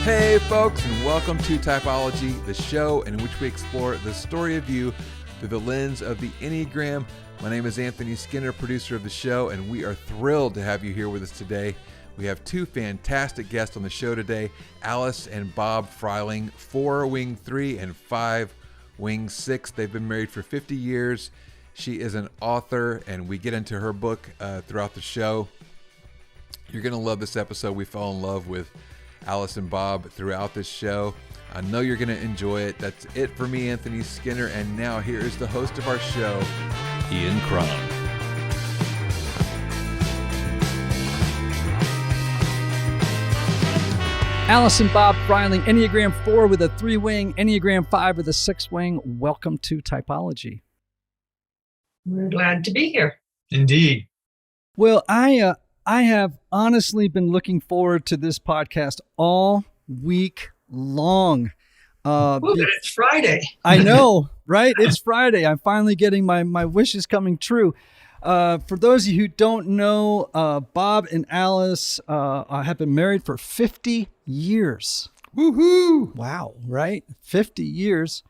Hey folks, and welcome to Typology, the show in which we explore the story of you through the lens of the Enneagram. My name is Anthony Skinner, producer of the show, and we are thrilled to have you here with us today. We have two fantastic guests on the show today, Alice and Bob Fryling, 4 Wing 3 and 5 Wing 6. They've been married for 50 years. She is an author, and we get into her book throughout the show. You're going to love this episode. We fell in love with Alice and Bob throughout this show. I know you're going to enjoy it. That's it for me, Anthony Skinner. And now here is the host of our show, Ian Cron. Alice and Bob Fryling, Enneagram 4 with a 3-wing, Enneagram 5 with a 6-wing. Welcome to Typology. We're glad to be here. Indeed. Well, I have honestly been looking forward to this podcast all week long. It's Friday. I know, right? It's Friday. I'm finally getting my wishes coming true. For those of you who don't know, Bob and Alice have been married for 50 years. Woohoo! Wow, right? 50 years.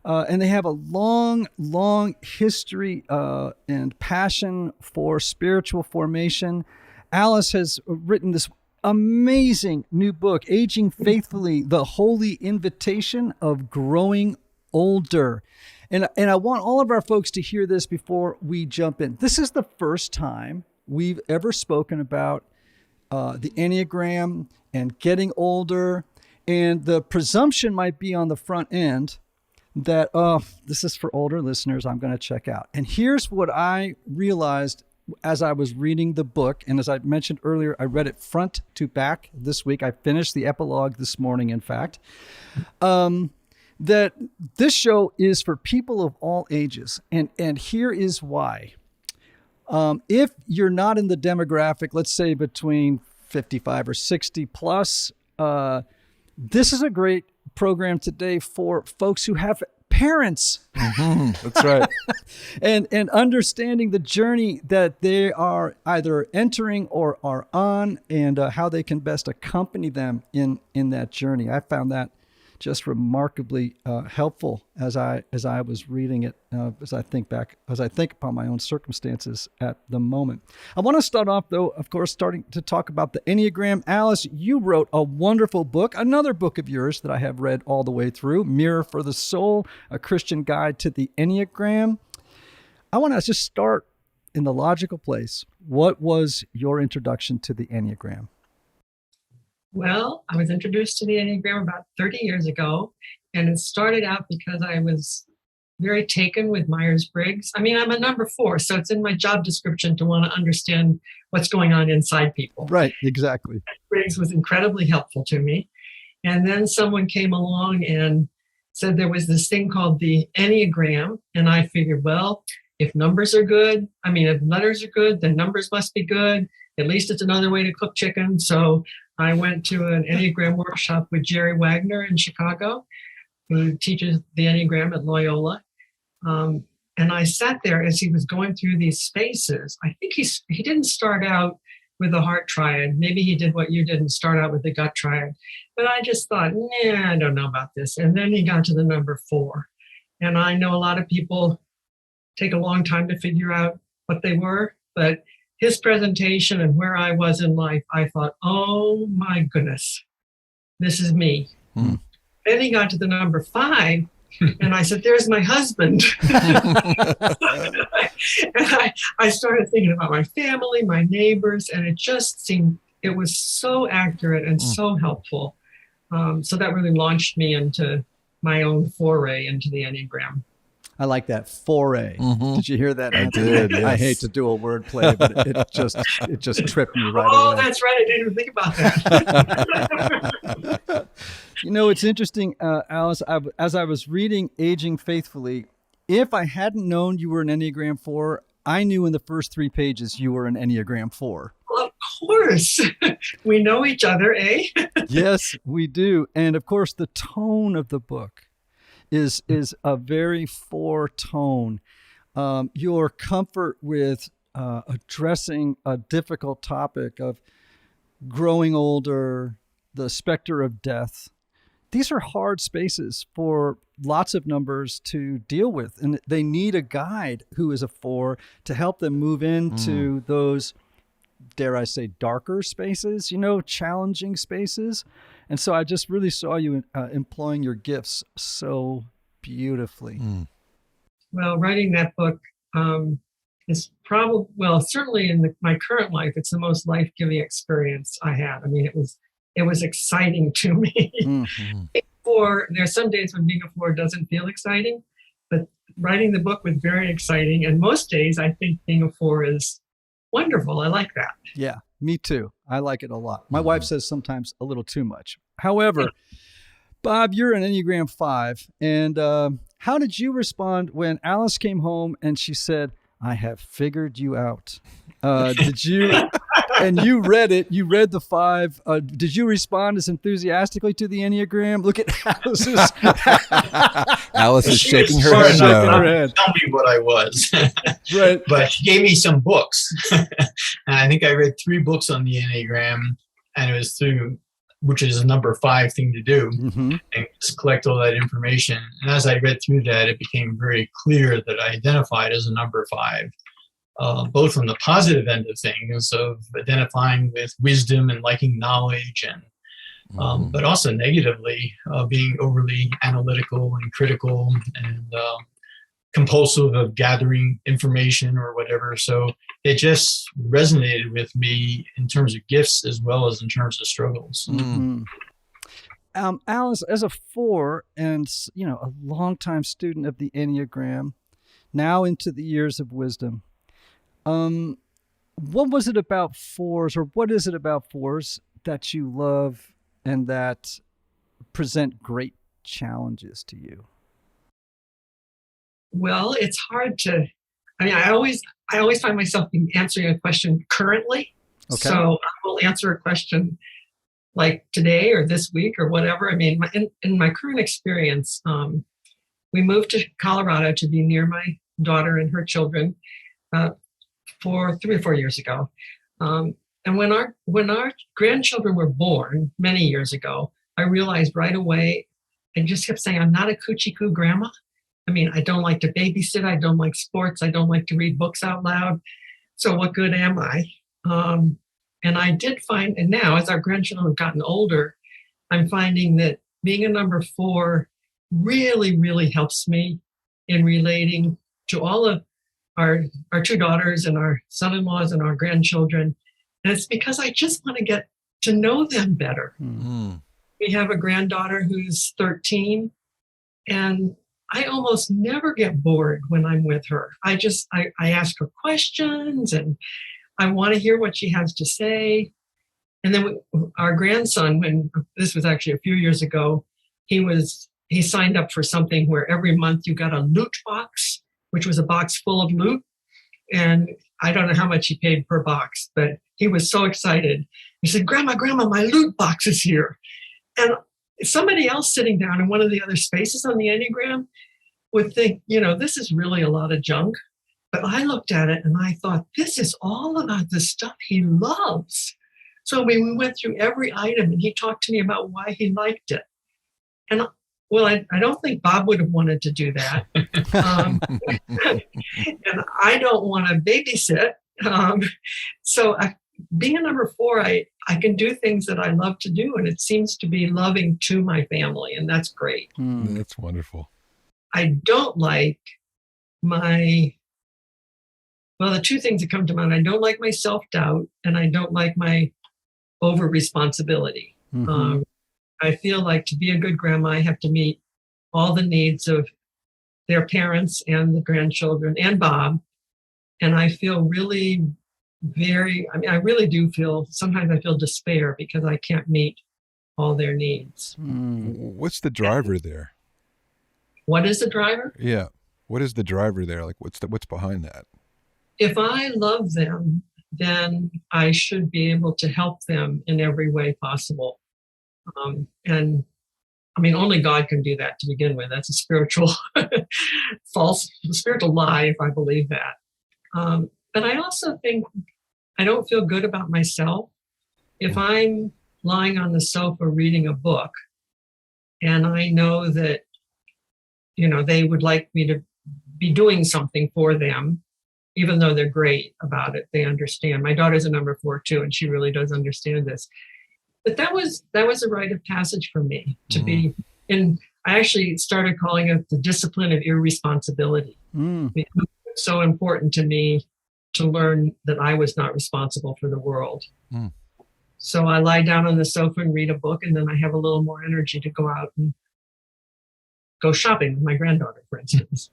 And they have a long, long history and passion for spiritual formation. Alice has written this amazing new book, Aging Faithfully, The Holy Invitation of Growing Older. And I want all of our folks to hear this before we jump in. This is the first time we've ever spoken about the Enneagram and getting older. And the presumption might be on the front end that, this is for older listeners, I'm going to check out. And here's what I realized as I was reading the book, and as I mentioned earlier, I read it front to back this week. I finished the epilogue this morning, in fact, that this show is for people of all ages. And here is why. If you're not in the demographic, let's say between 55 or 60 plus, this is a great program today for folks who have parents. Mm-hmm. That's right. and understanding the journey that they are either entering or are on, and how they can best accompany them in that journey. I found that just remarkably helpful as I was reading it, as I think upon my own circumstances at the moment. I want to start off, though, of course, starting to talk about the Enneagram. Alice, you wrote a wonderful book, another book of yours that I have read all the way through, Mirror for the Soul, A Christian Guide to the Enneagram. I want to just start in the logical place. What was your introduction to the Enneagram? Well, I was introduced to the Enneagram about 30 years ago, and it started out because I was very taken with Myers-Briggs. I mean, I'm a number 4, so it's in my job description to want to understand what's going on inside people. Right, exactly. Briggs was incredibly helpful to me. And then someone came along and said there was this thing called the Enneagram, and I figured, well, if numbers are good, if letters are good, then numbers must be good. At least it's another way to cook chicken. So I went to an Enneagram workshop with Jerry Wagner in Chicago, who teaches the Enneagram at Loyola. And I sat there as he was going through these spaces. I think he didn't start out with the heart triad. Maybe he did what you did and start out with the gut triad. But I just thought, I don't know about this. And then he got to the number 4. And I know a lot of people take a long time to figure out what they were, but his presentation and where I was in life, I thought, oh my goodness, this is me. Then he got to the number 5, and I said, there's my husband. And I started thinking about my family, my neighbors, and it just seemed, it was so accurate and so helpful. So that really launched me into my own foray into the Enneagram. I like that, foray. Mm-hmm. Did you hear that? I did. Yes. I hate to do a word play, but it just tripped me right away. Oh, that's right. I didn't even think about that. It's interesting, Alice. As I was reading Aging Faithfully, if I hadn't known you were an Enneagram 4, I knew in the first 3 pages you were an Enneagram 4. Well, of course. We know each other, eh? Yes, we do. And of course, the tone of the book is a very 4 tone. Your comfort with addressing a difficult topic of growing older, the specter of death. These are hard spaces for lots of numbers to deal with, and they need a guide who is a 4 to help them move into those, dare I say, darker spaces, challenging spaces. And so I just really saw you employing your gifts so beautifully. Well, writing that book is probably, certainly in my current life, it's the most life-giving experience I had. I mean, it was exciting to me. There's some days when being a 4 doesn't feel exciting, but writing the book was very exciting. And most days I think being a 4 is wonderful. I like that. Yeah, me too. I like it a lot. My wife says sometimes a little too much. However, Bob, you're an Enneagram 5. And how did you respond when Alice came home and she said, I have figured you out? Did you, and you read it, you read the 5. Did you respond as enthusiastically to the Enneagram? Look at Alice's. Alice is shaking her Smart head enough no. not to tell me what I was. Right. But she gave me some books. And I think I read 3 books on the Enneagram, and it was through, which is a number 5 thing to do, and just collect all that information. And as I read through that, it became very clear that I identified as a number 5, both on the positive end of things, of identifying with wisdom and liking knowledge, and but also negatively, being overly analytical and critical and compulsive of gathering information or whatever. So it just resonated with me in terms of gifts as well as in terms of struggles. Alice, as a 4 and, a longtime student of the Enneagram, now into the years of wisdom, what was it about 4s, or what is it about 4s that you love and that present great challenges to you? Well, it's hard to, I always find myself answering a question currently. Okay. So I will answer a question like today or this week or whatever. I mean, in my current experience, we moved to Colorado to be near my daughter and her children for 3 or 4 years ago. And when our grandchildren were born many years ago, I realized right away, I just kept saying, I'm not a coochie coo grandma. I mean, I don't like to babysit. I don't like sports. I don't like to read books out loud. So what good am I? And I did find, and now as our grandchildren have gotten older, I'm finding that being a number 4 really, really helps me in relating to all of our 2 daughters and our son-in-laws and our grandchildren. And it's because I just want to get to know them better. We have a granddaughter who's 13, and I almost never get bored when I'm with her. I ask her questions, and I want to hear what she has to say. And then our grandson, when this was actually a few years ago, he signed up for something where every month you got a loot box, which was a box full of loot. And I don't know how much he paid per box, but he was so excited. He said, Grandma, my loot box is here. And somebody else sitting down in one of the other spaces on the Enneagram would think, this is really a lot of junk. But I looked at it and I thought, this is all about the stuff he loves. So we went through every item and he talked to me about why he liked it. And well, I don't think Bob would have wanted to do that. And I don't want to babysit. So being a number 4, I can do things that I love to do, and it seems to be loving to my family, and that's great. That's wonderful. I don't like the 2 things that come to mind. I don't like my self-doubt, and I don't like my over-responsibility. I feel like to be a good grandma, I have to meet all the needs of their parents and the grandchildren and Bob. And I feel really I really do feel, sometimes I feel despair because I can't meet all their needs. What's the driver there? What is the driver? Yeah. What is the driver there? Like what's behind that? If I love them, then I should be able to help them in every way possible. And I mean, only God can do that to begin with. That's a spiritual spiritual lie if I believe that. But I also think I don't feel good about myself. If I'm lying on the sofa reading a book, and I know that, they would like me to be doing something for them, even though they're great about it. They understand. My daughter's a number 4 too, and she really does understand this. But that was a rite of passage for me to be in. I actually started calling it the discipline of irresponsibility. It's so important to me to learn that I was not responsible for the world. So I lie down on the sofa and read a book, and then I have a little more energy to go out and go shopping with my granddaughter, for instance.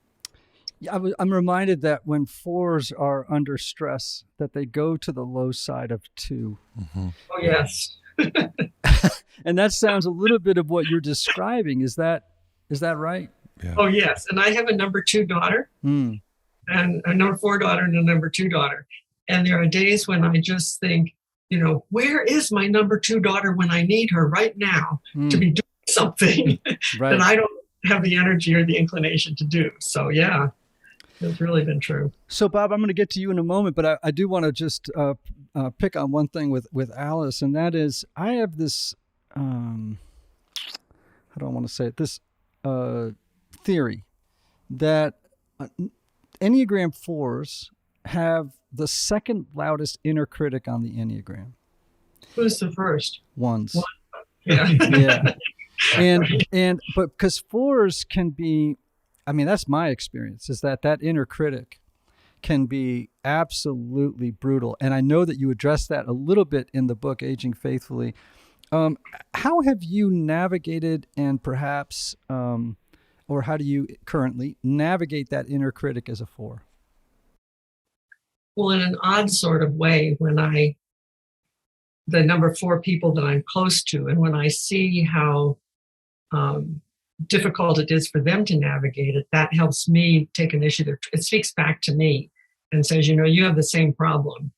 Yeah, I'm reminded that when 4s are under stress, that they go to the low side of 2. Oh, yes. And that sounds a little bit of what you're describing. Is that right? Yeah. Oh, yes. And I have a number 2 daughter and a number 4 daughter and a number 2 daughter. And there are days when I just think, where is my number 2 daughter when I need her right now to be doing something that I don't have the energy or the inclination to do. So, yeah, it's really been true. So, Bob, I'm going to get to you in a moment, but I do want to just pick on one thing with Alice, and that is I have this, how do I want to say it, this theory that Enneagram 4s have the second loudest inner critic on the Enneagram. Who's the first? Ones. Yeah. Yeah. But because 4s can be, that's my experience, is that inner critic can be absolutely brutal. And I know that you address that a little bit in the book, Aging Faithfully. How have you navigated and perhaps, or how do you currently navigate that inner critic as a 4? Well, in an odd sort of way, when the number 4 people that I'm close to, and when I see how difficult it is for them to navigate it, that helps me take initiative. It speaks back to me and says, you have the same problem,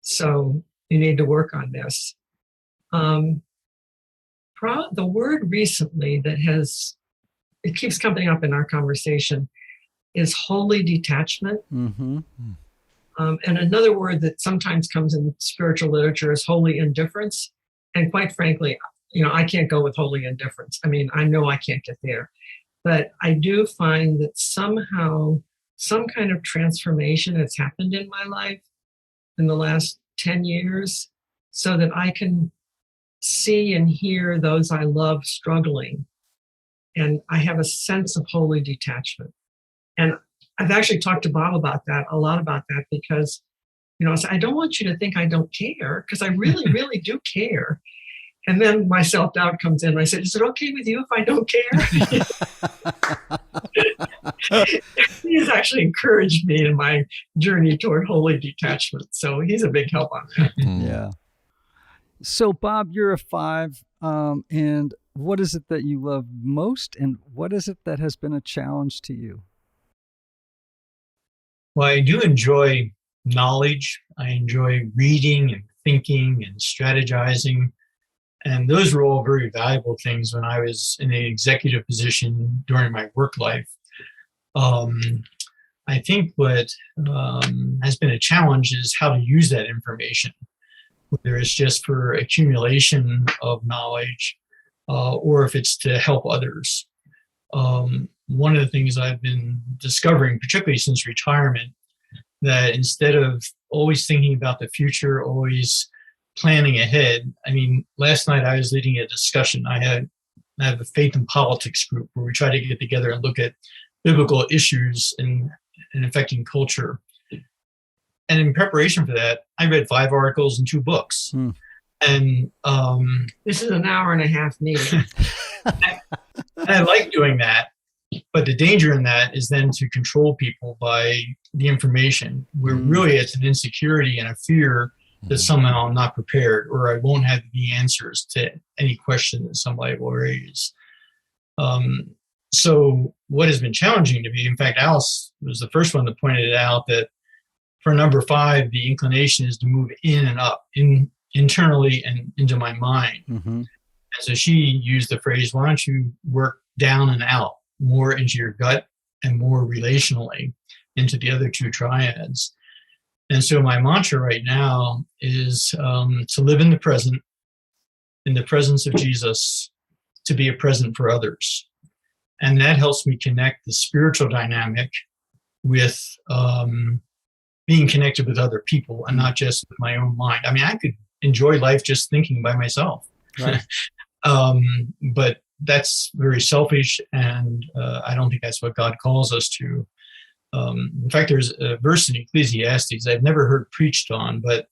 so you need to work on this. The word recently it keeps coming up in our conversation is holy detachment. Mm-hmm. And another word that sometimes comes in spiritual literature is holy indifference. And quite frankly, I can't go with holy indifference. I know I can't get there. But I do find that somehow some kind of transformation has happened in my life in the last 10 years so that I can see and hear those I love struggling. And I have a sense of holy detachment. And I've actually talked to Bob a lot about that, because, I don't want you to think I don't care, because I really, really do care. And then my self-doubt comes in. I said, is it okay with you if I don't care? He's actually encouraged me in my journey toward holy detachment. So he's a big help on that. Yeah. So, Bob, you're a 5. And what is it that you love most? And what is it that has been a challenge to you? Well, I do enjoy knowledge. I enjoy reading and thinking and strategizing. And those were all very valuable things when I was in an executive position during my work life. I think what has been a challenge is how to use that information, whether it's just for accumulation of knowledge or if it's to help others. One of the things I've been discovering, particularly since retirement, that instead of always thinking about the future, always planning ahead. Last night I was leading a discussion. I have a faith and politics group where we try to get together and look at biblical issues and affecting culture. And in preparation for that, I read 5 articles and 2 books. And this is an hour and a half meeting. And I like doing that. But the danger in that is then to control people by the information, where really it's an insecurity and a fear that somehow I'm not prepared, or I won't have the answers to any question that somebody will raise. So what has been challenging to me, in fact, Alice was the first one that pointed it out, that for number 5, the inclination is to move in and up, internally and into my mind. And so she used the phrase, why don't you work down and out, more into your gut and more relationally into the other 2 triads. And so my mantra right now is to live in the present, in the presence of Jesus to be a present for others. And that helps me connect the spiritual dynamic with being connected with other people and not just with my own mind. I mean, I could enjoy life just thinking by myself. Right. But that's very selfish, and I don't think that's what God calls us to. In fact, there's a verse in Ecclesiastes I've never heard preached on, but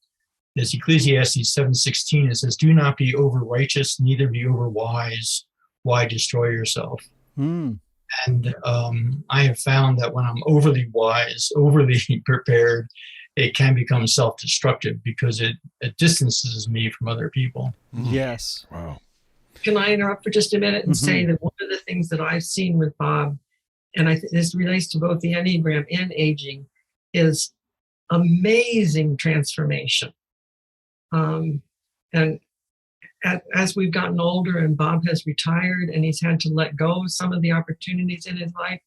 it's Ecclesiastes 7:16. It says, "Do not be over righteous, neither be over wise. Why destroy yourself?" Mm. And I have found that when I'm overly wise, overly prepared, it can become self-destructive because it distances me from other people. Yes. Wow. Can I interrupt for just a minute and say that one of the things that I've seen with Bob, and this relates to both the Enneagram and aging, is amazing transformation. And as we've gotten older and Bob has retired and he's had to let go of some of the opportunities in his life,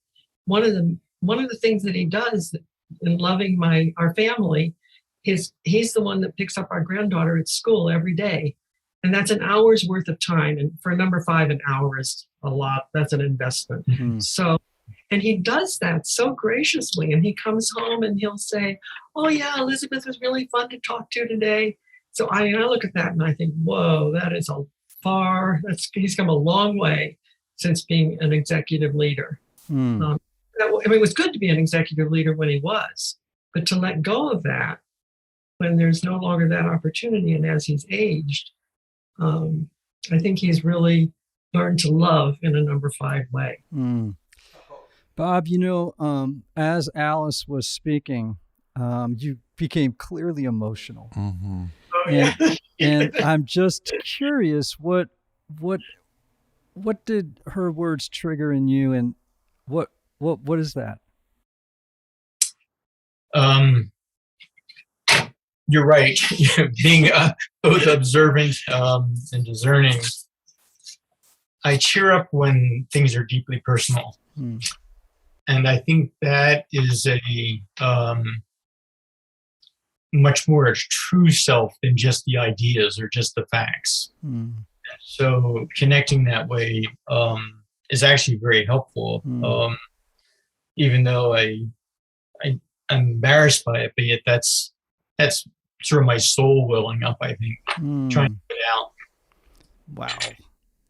one of the things that he does in loving our family is he's the one that picks up our granddaughter at school every day. And that's an hour's worth of time. And for a number 5, an hour is a lot. That's an investment. Mm-hmm. So, and he does that so graciously. And he comes home and he'll say, "Oh yeah, Elizabeth was really fun to talk to today." So I look at that and I think, whoa, that is he's come a long way since being an executive leader. Mm. It was good to be an executive leader when he was, but to let go of that when there's no longer that opportunity and as he's aged, I think he's really learned to love in a number 5 way. Mm. Bob, as Alice was speaking, you became clearly emotional. Mm-hmm. Oh, yeah. And I'm just curious, what did her words trigger in you, and what is that? You're right. Being both observant and discerning, I cheer up when things are deeply personal. Mm. And I think that is a much more a true self than just the ideas or just the facts. Mm. So connecting that way is actually very helpful. Mm. Even though I'm embarrassed by it, but yet that's sort of my soul welling up, I think, trying to get it out. Wow.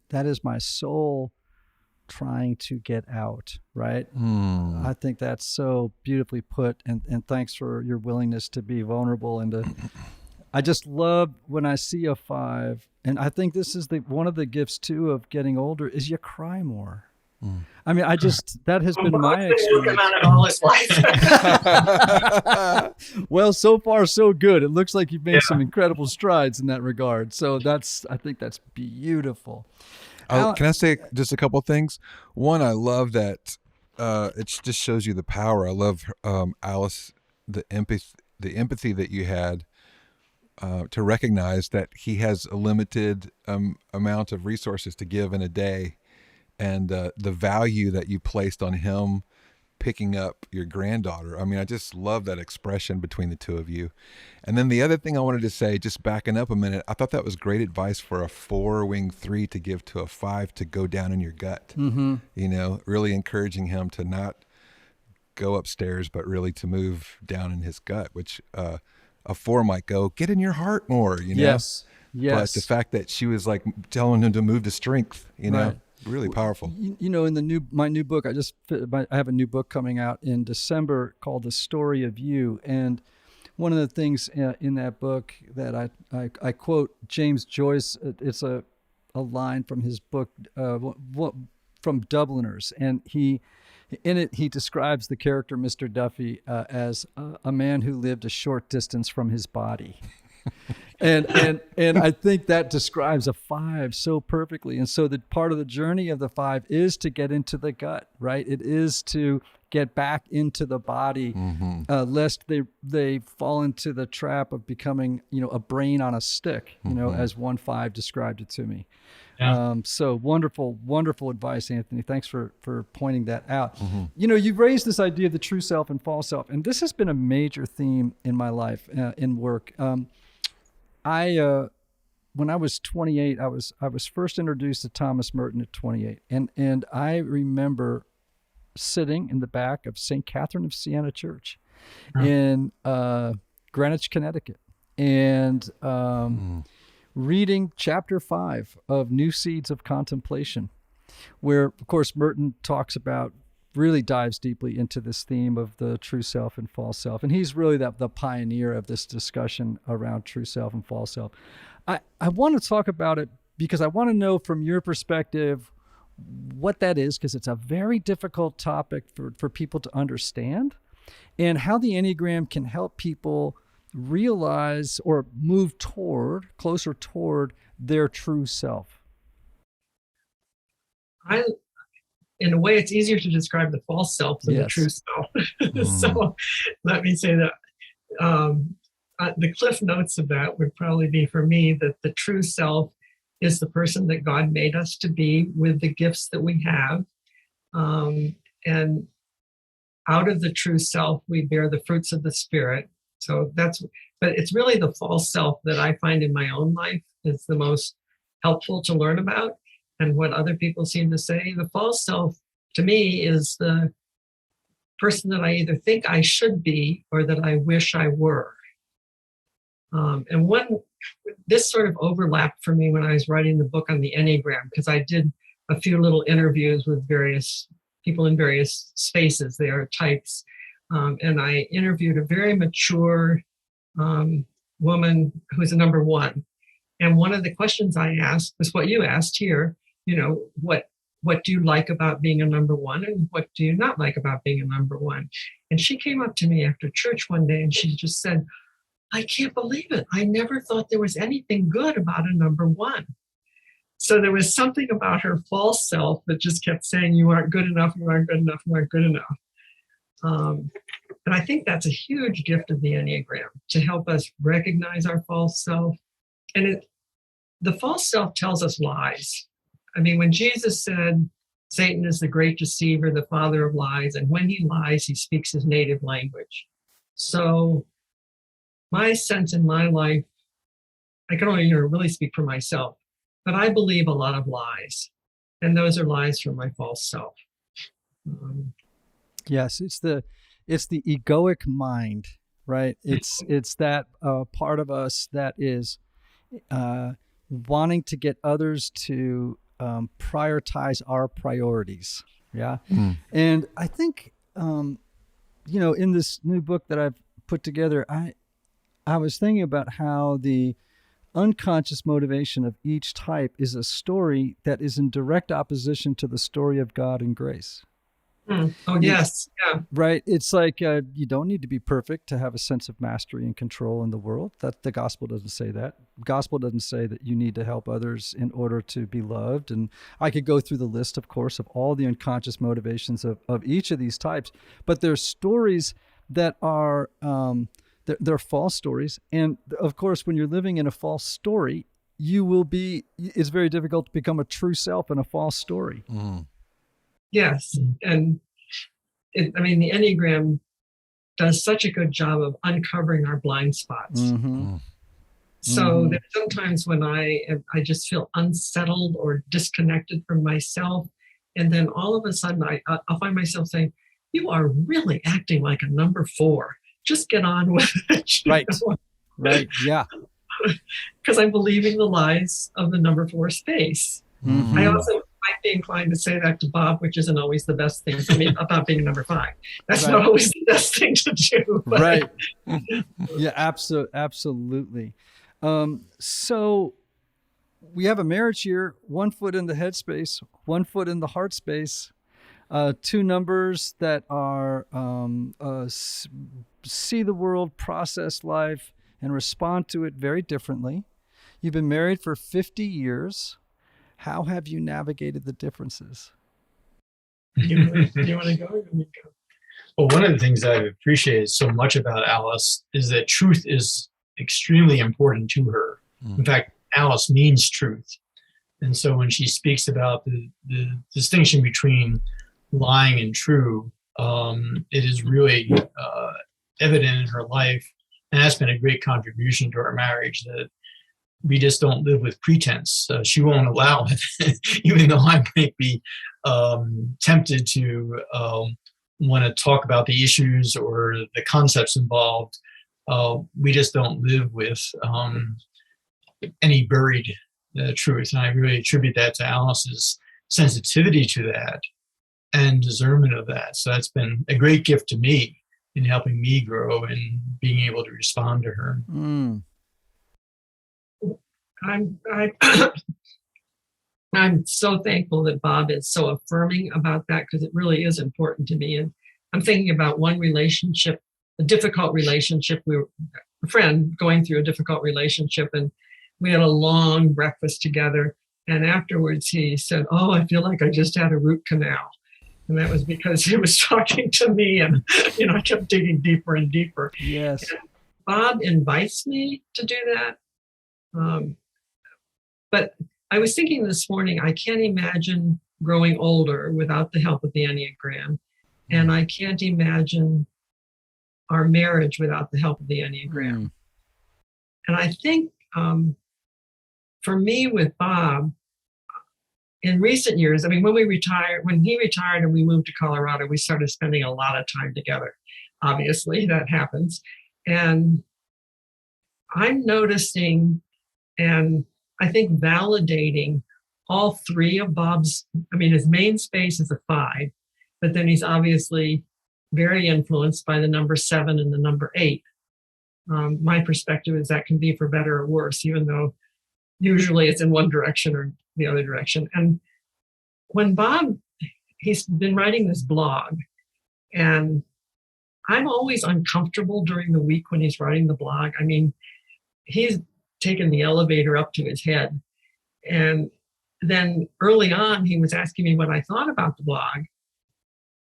That is my soul trying to get out, right? I think that's so beautifully put, and thanks for your willingness to be vulnerable and I just love when I see a 5, and I think this is one of the gifts too of getting older is you cry more. I mean, that has been my experience. All his life. Well, so far so good. It looks like you've made some incredible strides in that regard. So I think that's beautiful. Can I say just a couple of things? One, I love that it just shows you the power. I love Alice, the empathy that you had to recognize that he has a limited amount of resources to give in a day, and the value that you placed on him picking up your granddaughter. I mean, I just love that expression between the two of you. And then the other thing I wanted to say, just backing up a minute, I thought that was great advice for a 4-wing 3 to give to a 5 to go down in your gut. Mm-hmm. Really encouraging him to not go upstairs, but really to move down in his gut, which a 4 might go, get in your heart more, Yes. But the fact that she was like telling him to move to strength, Right. Really powerful. In my new book, I have a new book coming out in December called The Story of You. And one of the things in that book that I quote James Joyce, it's a line from his book, from Dubliners. And in it, he describes the character Mr. Duffy as a man who lived a short distance from his body. And I think that describes a 5 so perfectly. And so the part of the journey of the 5 is to get into the gut, right? It is to get back into the body, lest they fall into the trap of becoming, a brain on a stick, as 1-5 described it to me. Yeah. So wonderful, wonderful advice, Anthony. Thanks for pointing that out. You've raised this idea of the true self and false self, and this has been a major theme in my life, in work. when I was 28, I was first introduced to Thomas Merton at 28, and I remember sitting in the back of St. Catherine of Siena Church in Greenwich, Connecticut, and reading chapter 5 of New Seeds of Contemplation, where, of course, Merton really dives deeply into this theme of the true self and false self. And he's really the pioneer of this discussion around true self and false self. I want to talk about it because I want to know from your perspective what that is, because it's a very difficult topic for people to understand, and how the Enneagram can help people realize or move closer toward their true self. In a way, it's easier to describe the false self than the true self. So let me say that the cliff notes of that would probably be, for me, that the true self is the person that God made us to be with the gifts that we have. And out of the true self, we bear the fruits of the Spirit. So but it's really the false self that I find in my own life is the most helpful to learn about. And what other people seem to say, the false self to me is the person that I either think I should be or that I wish I were. This sort of overlapped for me when I was writing the book on the Enneagram, because I did a few little interviews with various people in various spaces. They are types. And I interviewed a very mature woman who's a number 1. And one of the questions I asked was what you asked here, what do you like about being a number 1 and what do you not like about being a number 1? And she came up to me after church one day and she just said, I can't believe it. I never thought there was anything good about a number 1. So there was something about her false self that just kept saying, you aren't good enough, you aren't good enough, you aren't good enough. And I think that's a huge gift of the Enneagram, to help us recognize our false self. And the false self tells us lies. I mean, when Jesus said, Satan is the great deceiver, the father of lies, and when he lies, he speaks his native language. So my sense in my life, I can only really speak for myself, but I believe a lot of lies. And those are lies from my false self. Yes, it's the egoic mind, right? It's that part of us that is wanting to get others to prioritize our priorities. Yeah. And I think, in this new book that I've put together, I was thinking about how the unconscious motivation of each type is a story that is in direct opposition to the story of God and grace. Oh, yes. Yeah. Right. It's like you don't need to be perfect to have a sense of mastery and control in the world. That the gospel doesn't say that. The gospel doesn't say that you need to help others in order to be loved. And I could go through the list, of course, of all the unconscious motivations of each of these types. But there's stories that are they're false stories. And of course, when you're living in a false story, it's very difficult to become a true self in a false story. Yes. And the Enneagram does such a good job of uncovering our blind spots. So there's sometimes when I just feel unsettled or disconnected from myself. And then all of a sudden I'll find myself saying, you are really acting like a number 4. Just get on with it. Right. Right. Yeah. Because I'm believing the lies of the number 4 space. I also might be inclined to say that to Bob, which isn't always the best thing for me about being number 5. That's not always the best thing to do. But. Right. Yeah, absolutely. So we have a marriage here, 1 foot in the head space, 1 foot in the heart space, 2 numbers that are see the world, process life, and respond to it very differently. You've been married for 50 years. How have you navigated the differences? Do you want to go or let me go? Well, one of the things that I've appreciated so much about Alice is that truth is extremely important to her. In fact, Alice means truth. And so when she speaks about the distinction between lying and true, it is really evident in her life. And that's been a great contribution to our marriage, that we just don't live with pretense. She won't allow it, even though I might be tempted to want to talk about the issues or the concepts involved. We just don't live with any buried truth. And I really attribute that to Alice's sensitivity to that and discernment of that. So that's been a great gift to me in helping me grow and being able to respond to her. Mm. I'm so thankful that Bob is so affirming about that, because it really is important to me. And I'm thinking about one relationship, a difficult relationship. We were a friend going through a difficult relationship, and we had a long breakfast together. And afterwards he said, "Oh, I feel like I just had a root canal." And that was because he was talking to me, and I kept digging deeper and deeper. Yes. And Bob invites me to do that. But I was thinking this morning, I can't imagine growing older without the help of the Enneagram. And I can't imagine our marriage without the help of the Enneagram. And I think for me with Bob, in recent years, I mean, when he retired and we moved to Colorado, we started spending a lot of time together. Obviously, that happens. And I'm noticing, and I think validating, all three of Bob's, his main space is a 5, but then he's obviously very influenced by the number 7 and the number 8. My perspective is that can be for better or worse, even though usually it's in one direction or the other direction. And when Bob, he's been writing this blog, and I'm always uncomfortable during the week when he's writing the blog. I mean, he's taken the elevator up to his head. And then early on, he was asking me what I thought about the blog.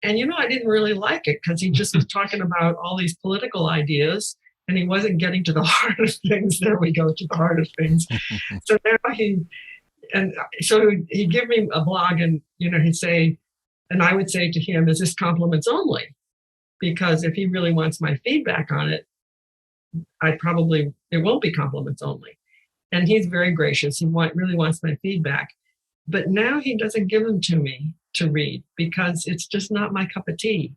And, I didn't really like it, because he just was talking about all these political ideas, and he wasn't getting to the heart of things. There we go, to the heart of things. So now he'd give me a blog, and, he'd say, and I would say to him, "Is this compliments only?" Because if he really wants my feedback on it, it won't be compliments only. And he's very gracious. He really wants my feedback. But now he doesn't give them to me to read, because it's just not my cup of tea.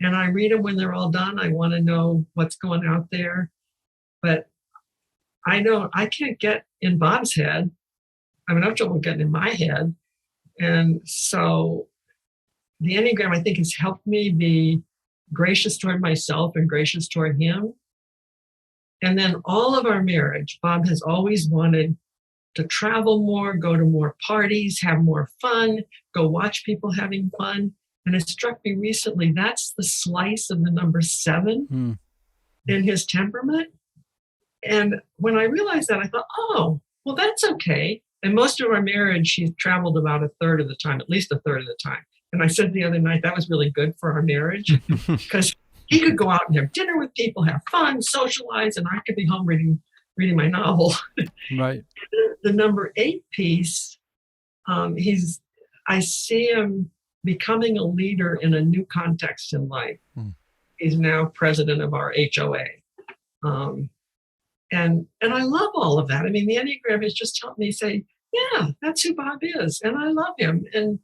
And I read them when they're all done. I want to know what's going out there. But I know I can't get in Bob's head. I have trouble getting in my head. And so the Enneagram, I think, has helped me be gracious toward myself and gracious toward him. And then all of our marriage, Bob has always wanted to travel more, go to more parties, have more fun, go watch people having fun. And it struck me recently, that's the slice of the number 7 in his temperament. And when I realized that, I thought, oh, well, that's okay. And most of our marriage, he's traveled about a third of the time, at least a third of the time. And I said the other night, that was really good for our marriage, because he could go out and have dinner with people, have fun, socialize, and I could be home reading my novel. Right. The number 8 piece, I see him becoming a leader in a new context in life. He's now president of our HOA. And I love all of that. The Enneagram has just helped me say, yeah, that's who Bob is. And I love him. And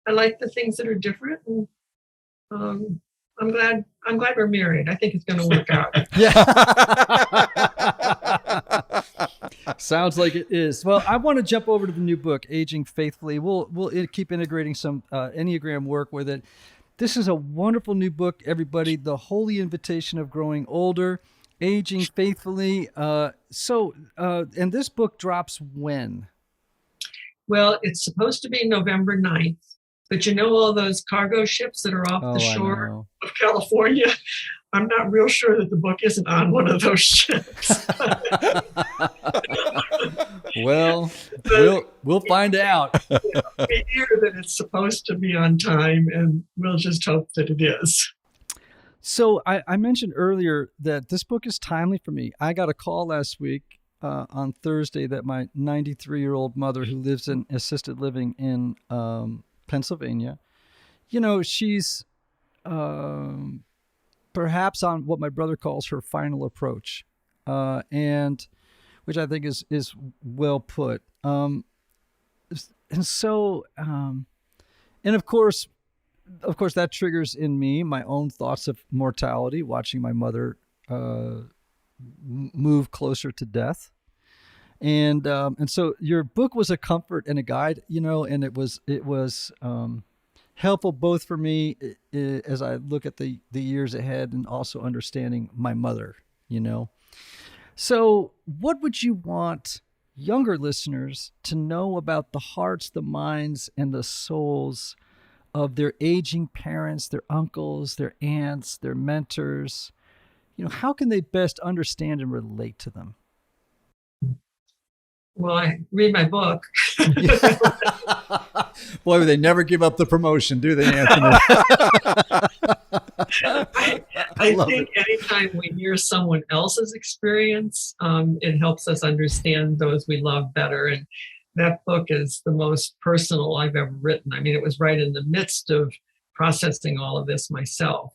I like the things that are different. And I'm glad we're married. I think it's going to work out. Yeah. Sounds like it is. Well, I want to jump over to the new book, Aging Faithfully. We'll keep integrating some Enneagram work with it. This is a wonderful new book, everybody. The Holy Invitation of Growing Older, Aging Faithfully. And this book drops when? Well, it's supposed to be November 9th. But all those cargo ships that are off the shore of California, I'm not real sure that the book isn't on one of those ships. Well, we'll find out. We hear that it's supposed to be on time, and we'll just hope that it is. So I mentioned earlier that this book is timely for me. I got a call last week on Thursday that my 93-year-old mother, who lives in assisted living in Pennsylvania, she's perhaps on what my brother calls her final approach. And which I think is well put. And so, and of course, that triggers in me my own thoughts of mortality, watching my mother move closer to death. And so your book was a comfort and a guide, and it was helpful both for me as I look at the years ahead and also understanding my mother, So what would you want younger listeners to know about the hearts, the minds, and the souls of their aging parents, their uncles, their aunts, their mentors? How can they best understand and relate to them? Well, I read my book. Boy, they never give up the promotion, do they, Anthony? I think anytime we hear someone else's experience, it helps us understand those we love better. And that book is the most personal I've ever written. I mean, it was right in the midst of processing all of this myself.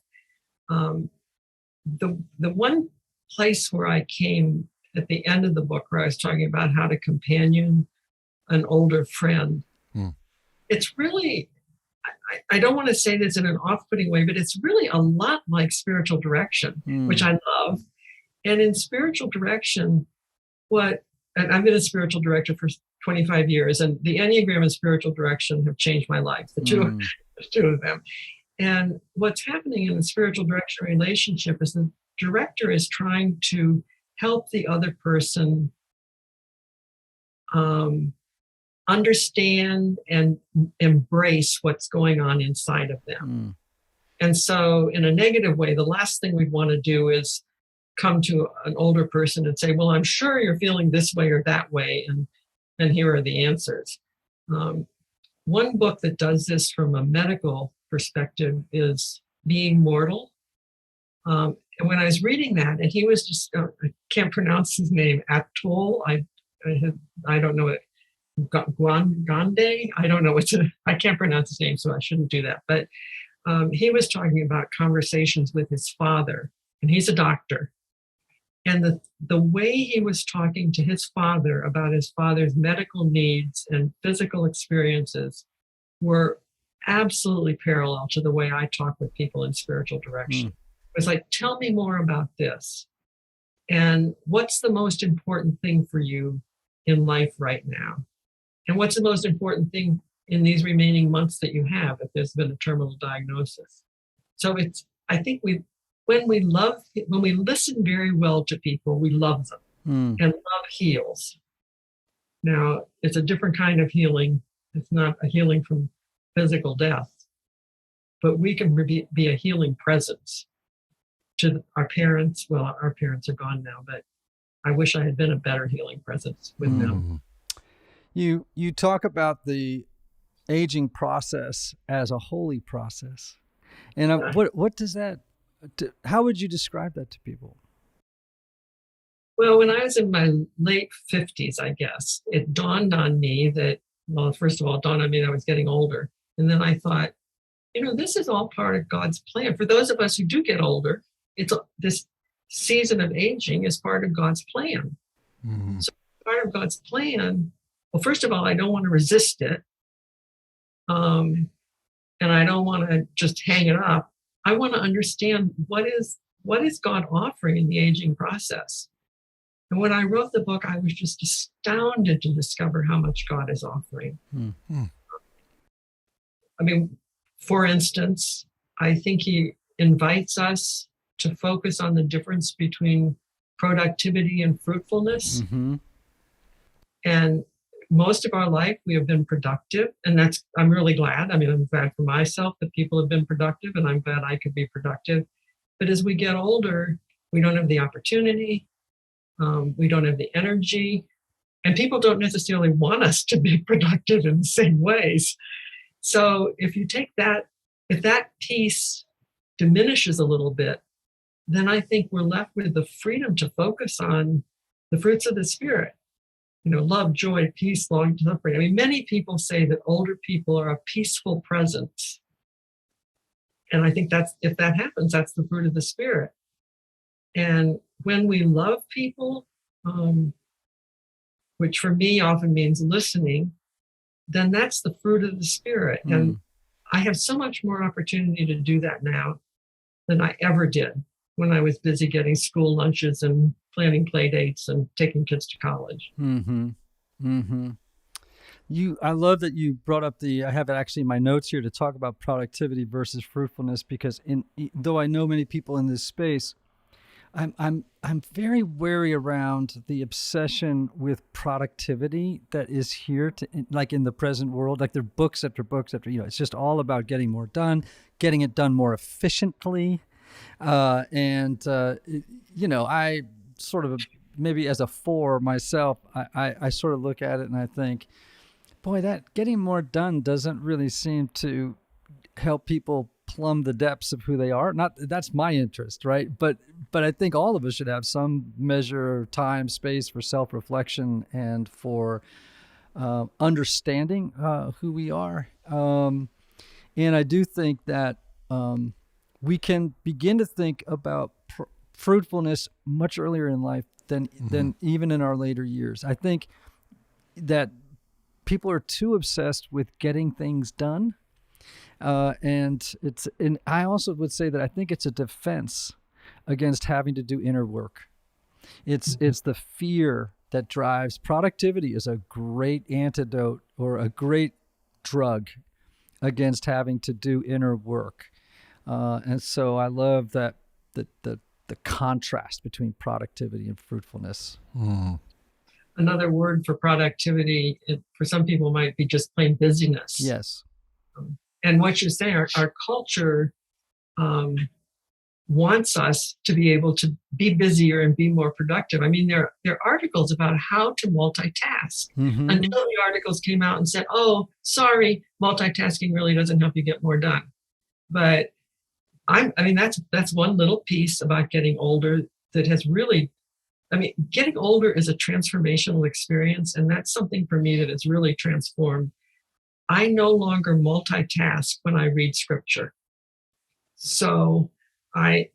The one place where I came at the end of the book, where I was talking about how to companion an older friend, it's really, I don't want to say this in an off-putting way, but it's really a lot like spiritual direction, which I love. And in spiritual direction, and I've been a spiritual director for 25 years, and the Enneagram and spiritual direction have changed my life, the two of them. And what's happening in the spiritual direction relationship is the director is trying to help the other person understand and embrace what's going on inside of them. And so in a negative way, the last thing we'd want to do is come to an older person and say, well, I'm sure you're feeling this way or that way, and here are the answers. One book that does this from a medical perspective is Being Mortal. And when I was reading that, and he was just, I can't pronounce his name, Atol, I don't know it, Gande, I don't know I can't pronounce his name, so I shouldn't do that. But he was talking about conversations with his father, and he's a doctor. And the way he was talking to his father about his father's medical needs and physical experiences were absolutely parallel to the way I talk with people in spiritual direction. It was like, tell me more about this. And what's the most important thing for you in life right now? And what's the most important thing in these remaining months that you have if there's been a terminal diagnosis? So I think when we listen very well to people, we love them. And love heals. Now, it's a different kind of healing. It's not a healing from physical death, but we can be a healing presence to our parents. Well, our parents are gone now, but I wish I had been a better healing presence with them. You talk about the aging process as a holy process. And what does that, how would you describe that to people? Well, when I was in my late 50s, I guess, it dawned on me that, well, first of all, it dawned on me that I was getting older. And then I thought, this is all part of God's plan. For those of us who do get older, this season of aging is part of God's plan. So part of God's plan, well, first of all, I don't want to resist it. And I don't want to just hang it up. I want to understand what is God offering in the aging process. And when I wrote the book, I was just astounded to discover how much God is offering. I mean, for instance, I think he invites us to focus on the difference between productivity and fruitfulness. And most of our life, we have been productive. And I'm really glad. I mean, I'm glad for myself that people have been productive, and I'm glad I could be productive. But as we get older, we don't have the opportunity. We don't have the energy. And people don't necessarily want us to be productive in the same ways. So if that piece diminishes a little bit, then I think we're left with the freedom to focus on the fruits of the Spirit. Love, joy, peace, long suffering. I mean, many people say that older people are a peaceful presence. And I think if that happens, that's the fruit of the Spirit. And when we love people, which for me often means listening, then that's the fruit of the Spirit. And I have so much more opportunity to do that now than I ever did when I was busy getting school lunches and planning play dates and taking kids to college. I love that you brought up I have it actually in my notes here to talk about productivity versus fruitfulness, because though I know many people in this space, I'm very wary around the obsession with productivity that is here like in the present world. Like there are books after books after, it's just all about getting more done, getting it done more efficiently. I sort of, maybe as a 4 myself, I sort of look at it and I think, boy, that getting more done doesn't really seem to help people plumb the depths of who they are. That's my interest, right? But I think all of us should have some measure of time, space for self-reflection and for understanding who we are. And I do think that we can begin to think about fruitfulness much earlier in life than even in our later years. I think that people are too obsessed with getting things done. And I also would say that I think it's a defense against having to do inner work. It's the fear that drives. Productivity is a great antidote or a great drug against having to do inner work. And so I love that the contrast between productivity and fruitfulness. Another word for productivity, for some people, might be just plain busyness. Yes. And what you're saying, our culture wants us to be able to be busier and be more productive. I mean, there are articles about how to multitask until the articles came out and said, oh, sorry, multitasking really doesn't help you get more done. But that's one little piece about getting older that has really, getting older is a transformational experience. And that's something for me that has really transformed. I no longer multitask when I read scripture. So I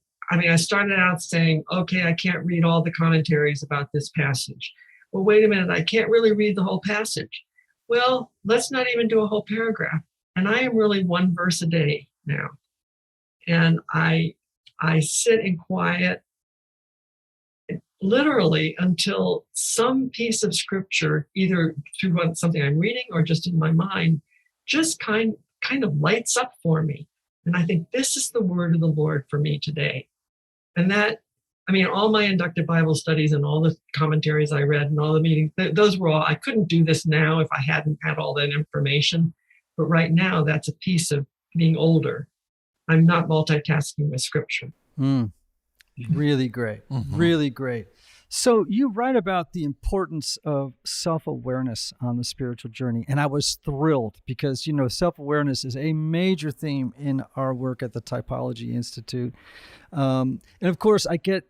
started out saying, okay, I can't read all the commentaries about this passage. Well, wait a minute, I can't really read the whole passage. Well, let's not even do a whole paragraph. And I am really one verse a day now. And I sit in quiet literally until some piece of scripture, either through something I'm reading or just in my mind, just kind of lights up for me. And I think this is the word of the Lord for me today. And all my inductive Bible studies and all the commentaries I read and all the meetings, those were all, I couldn't do this now if I hadn't had all that information. But right now, that's a piece of being older. I'm not multitasking with scripture. Really great. Really great. So you write about the importance of self-awareness on the spiritual journey. And I was thrilled because, self-awareness is a major theme in our work at the Typology Institute. And of course, I get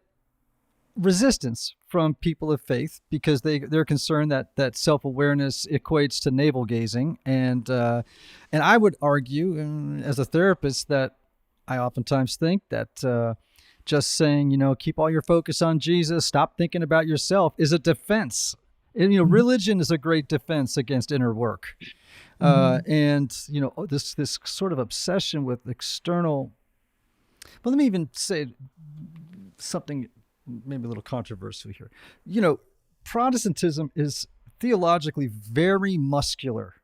resistance from people of faith because they're concerned that self-awareness equates to navel gazing. And I would argue as a therapist that I oftentimes think that just saying, keep all your focus on Jesus, stop thinking about yourself is a defense. And, religion is a great defense against inner work. And, this sort of obsession with external, well, let me even say something maybe a little controversial here. Protestantism is theologically very muscular.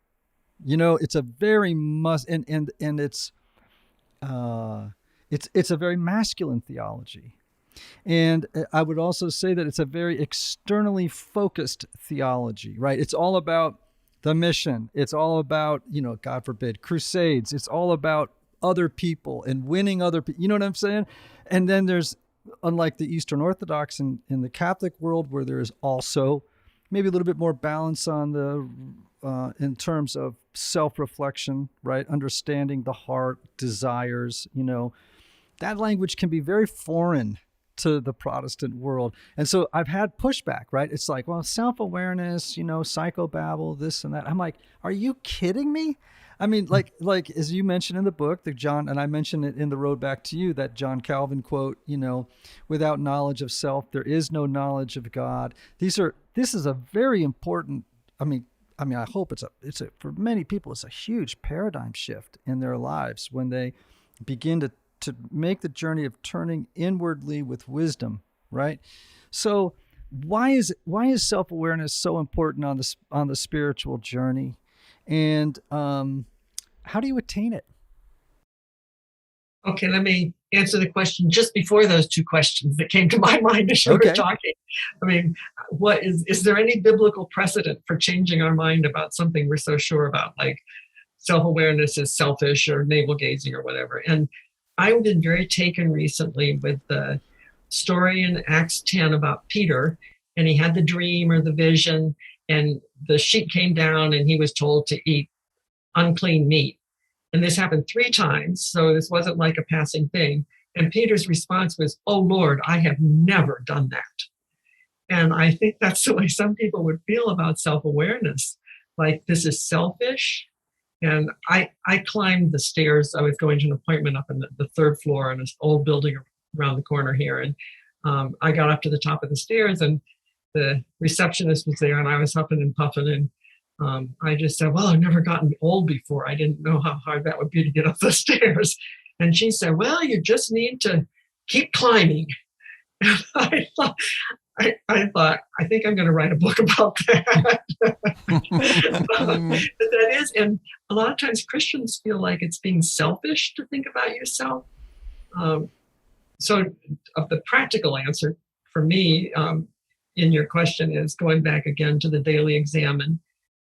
It's a very and it's a very masculine theology. And I would also say that it's a very externally focused theology, right? It's all about the mission. It's all about, God forbid, crusades. It's all about other people and winning other people. You know what I'm saying? And then there's, unlike the Eastern Orthodox in the Catholic world, where there is also maybe a little bit more balance on the in terms of self-reflection, right? Understanding the heart, desires, that language can be very foreign to the Protestant world. And so I've had pushback, right? It's like, well, self-awareness, psychobabble, this and that. I'm like, are you kidding me? I mean, like as you mentioned in the book, and I mentioned it in The Road Back to You, that John Calvin quote, without knowledge of self, there is no knowledge of God. This is a very important, I hope it's for many people, it's a huge paradigm shift in their lives when they begin to make the journey of turning inwardly with wisdom, right? So why is self-awareness so important on the spiritual journey? And how do you attain it? Okay, let me answer the question just before those two questions that came to my mind as you were talking. I mean, what is there any biblical precedent for changing our mind about something we're so sure about, like self-awareness is selfish or navel-gazing or whatever? And I've been very taken recently with the story in Acts 10 about Peter, and he had the dream or the vision, and the sheet came down and he was told to eat unclean meat. And this happened 3 times, so this wasn't like a passing thing. And Peter's response was, "Oh Lord, I have never done that." And I think that's the way some people would feel about self-awareness. Like, this is selfish. And I climbed the stairs. I was going to an appointment up in the 3rd floor in this old building around the corner here. And I got up to the top of the stairs, and the receptionist was there, and I was huffing and puffing. And I just said, "Well, I've never gotten old before. I didn't know how hard that would be to get up the stairs." And she said, "Well, you just need to keep climbing." And I thought, I think I'm going to write a book about that. That is, and a lot of times Christians feel like it's being selfish to think about yourself. So of the practical answer for me in your question is going back again to the daily examine,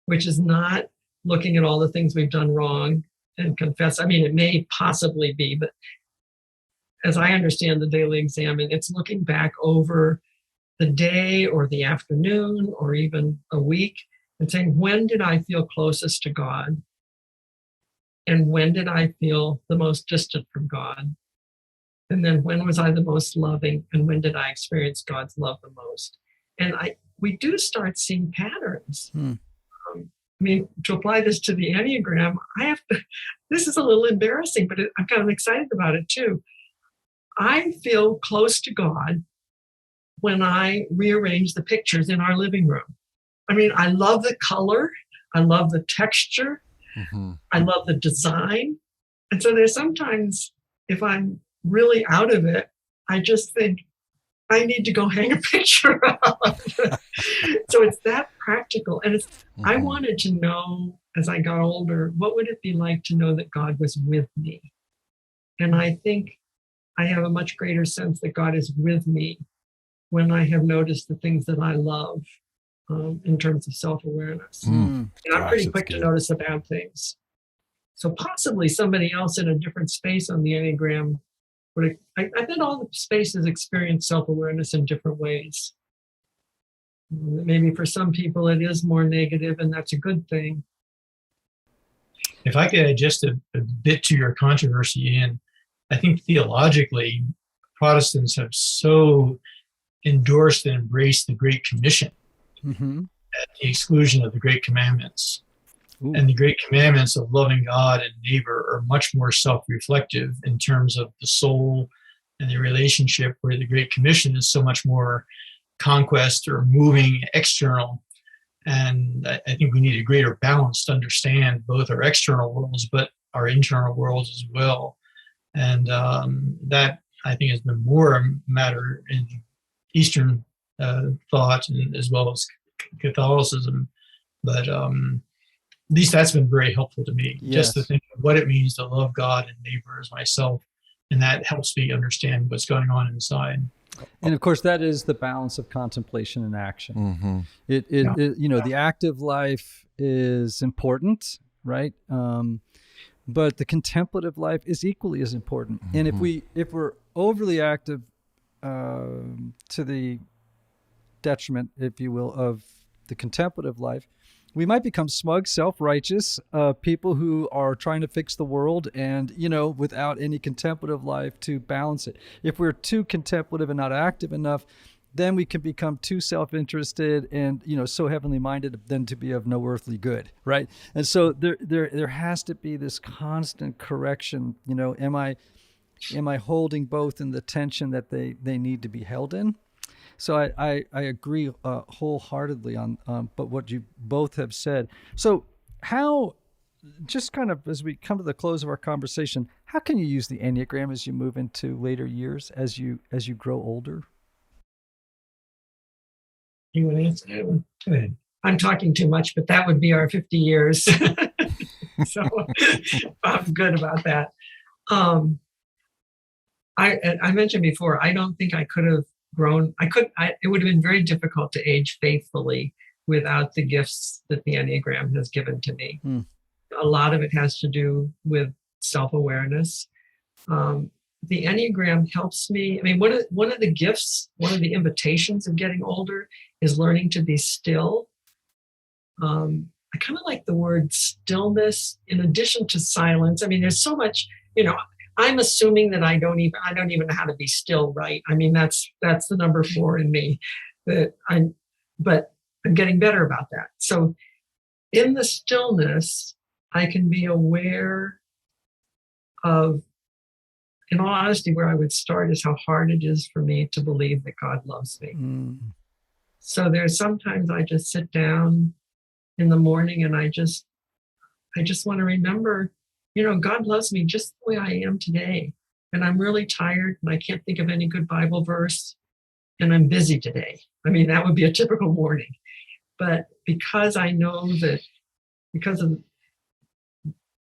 which is not looking at all the things we've done wrong and confess. I mean, it may possibly be, but as I understand the daily examine, it's looking back over the day or the afternoon or even a week and saying, when did I feel closest to God? And when did I feel the most distant from God? And then when was I the most loving? And when did I experience God's love the most? And we do start seeing patterns. To apply this to the Enneagram, this is a little embarrassing, but I'm kind of excited about it too. I feel close to God when I rearrange the pictures in our living room. I mean, I love the color. I love the texture. Mm-hmm. I love the design. And so there's sometimes, if I'm really out of it, I just think, I need to go hang a picture up. So it's that practical. And I wanted to know, as I got older, what would it be like to know that God was with me? And I think I have a much greater sense that God is with me when I have noticed the things that I love in terms of self-awareness. And I'm pretty quick to notice the bad things. So possibly somebody else in a different space on the Enneagram I bet all the spaces experience self-awareness in different ways. Maybe for some people it is more negative, and that's a good thing. If I could add just a bit to your controversy, Ian, I think theologically, Protestants have so endorsed and embraced the Great Commission at the exclusion of the Great Commandments. Ooh. And the Great Commandments of loving God and neighbor are much more self-reflective in terms of the soul and the relationship, where the Great Commission is so much more conquest or moving external. And I think we need a greater balance to understand both our external worlds, but our internal worlds as well. And that, I think, has been more a matter in Eastern thought and as well as Catholicism. But at least that's been very helpful to me, just to think of what it means to love God and neighbor as myself. And that helps me understand what's going on inside. And of course, that is the balance of contemplation and action. The active life is important, right? But the contemplative life is equally as important. And if we're overly active to the detriment, if you will, of the contemplative life, we might become smug, self-righteous people who are trying to fix the world and, without any contemplative life to balance it. If we're too contemplative and not active enough, then we can become too self-interested and, so heavenly minded then to be of no earthly good, right? And so there has to be this constant correction. Am I holding both in the tension that they need to be held in? So I agree wholeheartedly on but what you both have said. So how, just kind of as we come to the close of our conversation, how can you use the Enneagram as you move into later years, as you grow older? You want to answer that one? Go ahead. I'm talking too much, but that would be our 50 years. So I'm good about that. I mentioned before, I don't think I could have grown. It would have been very difficult to age faithfully without the gifts that the Enneagram has given to me. A lot of it has to do with self-awareness. The Enneagram helps me. I mean, one of the gifts, one of the invitations of getting older is learning to be still. I kind of like the word stillness in addition to silence. I mean, there's so much, I'm assuming that I don't even know how to be still, right? I mean, that's the number 4 in me, but I'm getting better about that. So in the stillness, I can be aware of, in all honesty, where I would start is how hard it is for me to believe that God loves me. So there's sometimes I just sit down in the morning and I just want to remember, God loves me just the way I am today. And I'm really tired and I can't think of any good Bible verse and I'm busy today. I mean, that would be a typical morning. But because I know that, because of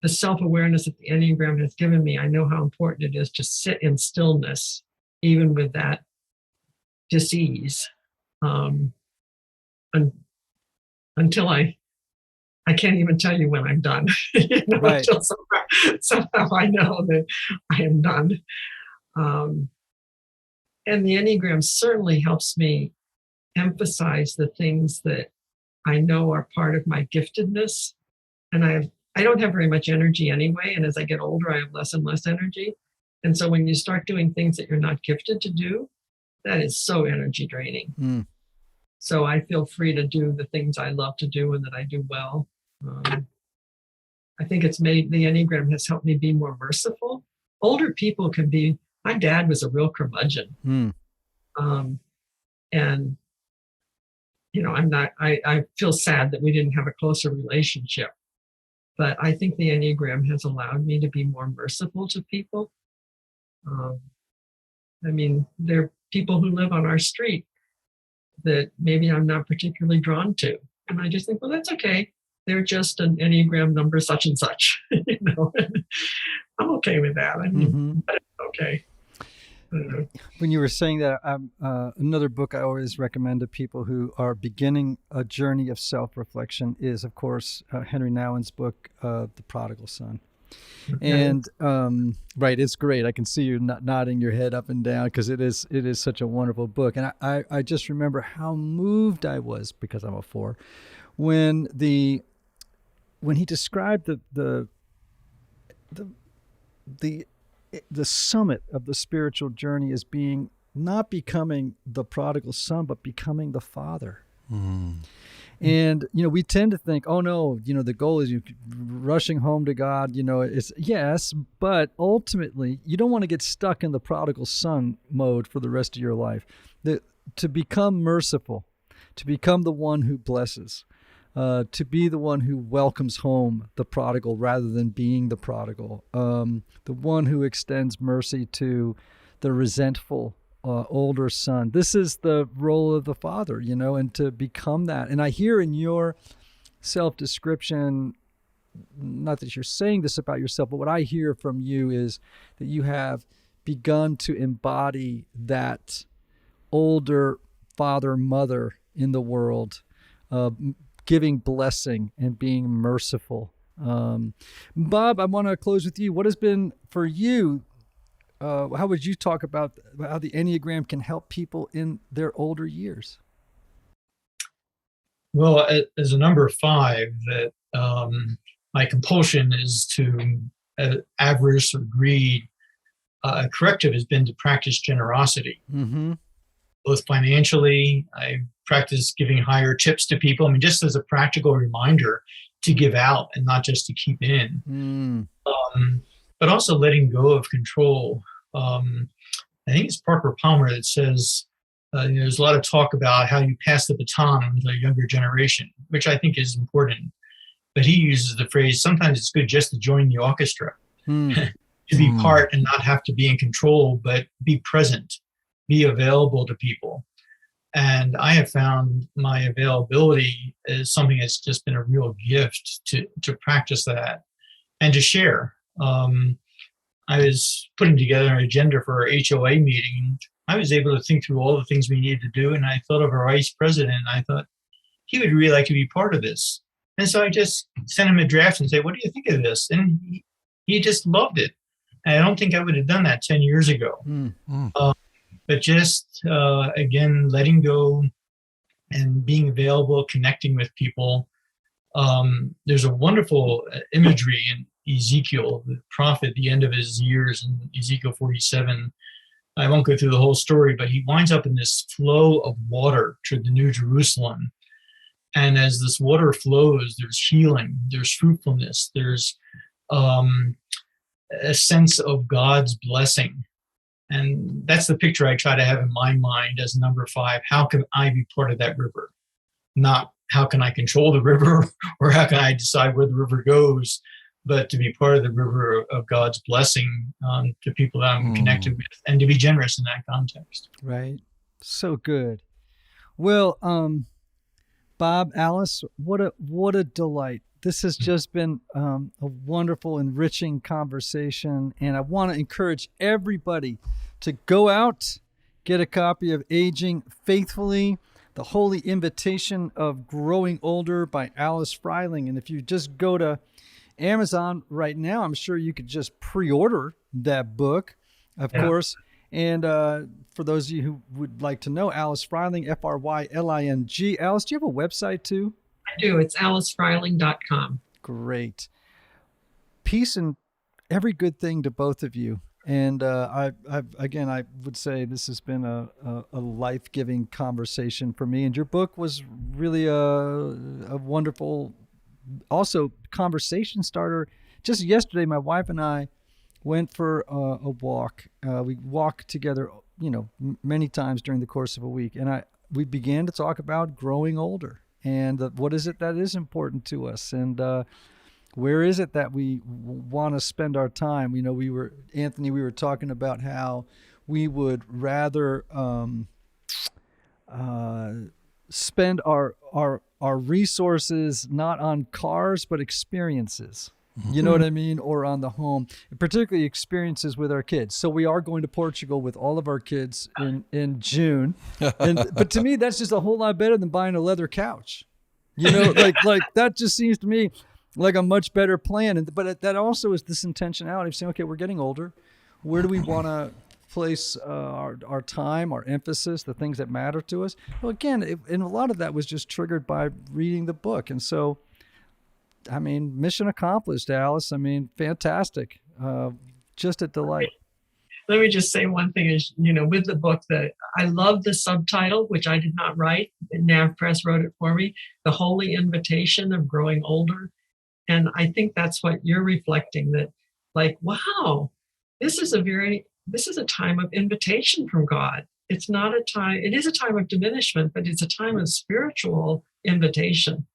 the self-awareness that the Enneagram has given me, I know how important it is to sit in stillness, even with that disease, until I can't even tell you when I'm done, Right. Until somehow I know that I am done. And the Enneagram certainly helps me emphasize the things that I know are part of my giftedness. And I don't have very much energy anyway. And as I get older, I have less and less energy. And so when you start doing things that you're not gifted to do, that is so energy draining. So I feel free to do the things I love to do and that I do well. I think the Enneagram has helped me be more merciful. Older people can be, my dad was a real curmudgeon. And, I feel sad that we didn't have a closer relationship. But I think the Enneagram has allowed me to be more merciful to people. I mean, there are people who live on our street that maybe I'm not particularly drawn to. And I just think, well, that's okay. They're just an Enneagram number such and such. I'm okay with that. I mean, okay. When you were saying that, another book I always recommend to people who are beginning a journey of self-reflection is, of course, Henry Nouwen's book, The Prodigal Son. And right, it's great. I can see you nodding your head up and down because it is such a wonderful book. And I just remember how moved I was, because I'm a 4, when he described the summit of the spiritual journey as being not becoming the prodigal son, but becoming the father. And, we tend to think, oh no, the goal is you rushing home to God, it's yes, but ultimately you don't want to get stuck in the prodigal son mode for the rest of your life. To become merciful, to become the one who blesses, to be the one who welcomes home the prodigal rather than being the prodigal, the one who extends mercy to the resentful older son. This is the role of the father, and to become that. And I hear in your self-description, not that you're saying this about yourself, but what I hear from you is that you have begun to embody that older father, mother in the world, giving blessing and being merciful. Bob, I want to close with you. What has been for you, how would you talk about how the Enneagram can help people in their older years? Well, as a number 5, that my compulsion is to avarice or greed. A corrective has been to practice generosity, both financially. I practice giving higher tips to people. I mean, just as a practical reminder to give out and not just to keep in. But also letting go of control. I think it's Parker Palmer that says, there's a lot of talk about how you pass the baton on to the younger generation, which I think is important. But he uses the phrase, sometimes it's good just to join the orchestra, to be part and not have to be in control, but be present, be available to people. And I have found my availability is something that's just been a real gift to practice that and to share. I was putting together an agenda for our HOA meeting. I was able to think through all the things we needed to do, and I thought of our vice president. I thought he would really like to be part of this. And so I just sent him a draft and say, what do you think of this? And he just loved it. And I don't think I would have done that 10 years ago. But just, again, letting go and being available, connecting with people. There's a wonderful imagery in Ezekiel, the prophet, the end of his years in Ezekiel 47. I won't go through the whole story, but he winds up in this flow of water to the New Jerusalem. And as this water flows, there's healing, there's fruitfulness, there's a sense of God's blessing. And that's the picture I try to have in my mind as number 5. How can I be part of that river? Not how can I control the river or how can I decide where the river goes, but to be part of the river of God's blessing to people that I'm connected with, and to be generous in that context. Right. So good. Well, Bob, Alice, what a delight. This has just been a wonderful, enriching conversation. And I want to encourage everybody to go out, get a copy of Aging Faithfully, The Holy Invitation of Growing Older by Alice Fryling. And if you just go to Amazon right now, I'm sure you could just pre-order that book, of course. And for those of you who would like to know, Alice Fryling, F-R-Y-L-I-N-G. Alice, do you have a website too? I do. It's alicefryling.com. Great. Peace and every good thing to both of you. And I would say this has been a life-giving conversation for me. And your book was really a wonderful, also conversation starter. Just yesterday, my wife and I went for a walk. We walked together, many times during the course of a week. And we began to talk about growing older. And what is it that is important to us? And where is it that we want to spend our time? We were talking about how we would rather spend our resources not on cars, but experiences. You know what I mean? Or on the home, particularly experiences with our kids. So we are going to Portugal with all of our kids in June. But to me, that's just a whole lot better than buying a leather couch. Like that just seems to me like a much better plan. But that also is this intentionality of saying, okay, we're getting older. Where do we want to place our time, our emphasis, the things that matter to us? Well, again, and a lot of that was just triggered by reading the book. And so, mission accomplished, Alice. Fantastic. Just a delight. Let me just say one thing is, with the book, that I love the subtitle, which I did not write. Nav Press wrote it for me, The Holy Invitation of Growing Older. And I think that's what you're reflecting, that like, wow, this is a time of invitation from God. It is a time of diminishment, but it's a time of spiritual invitation.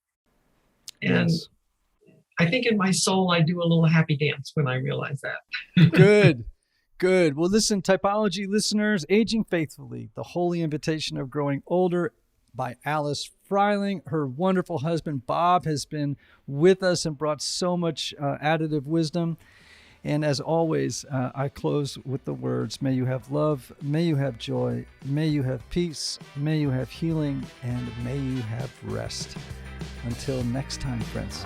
And yes. I think in my soul, I do a little happy dance when I realize that. Good. Well, listen, Typology listeners, Aging Faithfully, The Holy Invitation of Growing Older by Alice Fryling. Her wonderful husband, Bob, has been with us and brought so much additive wisdom. And as always, I close with the words, may you have love, may you have joy, may you have peace, may you have healing, and may you have rest. Until next time, friends.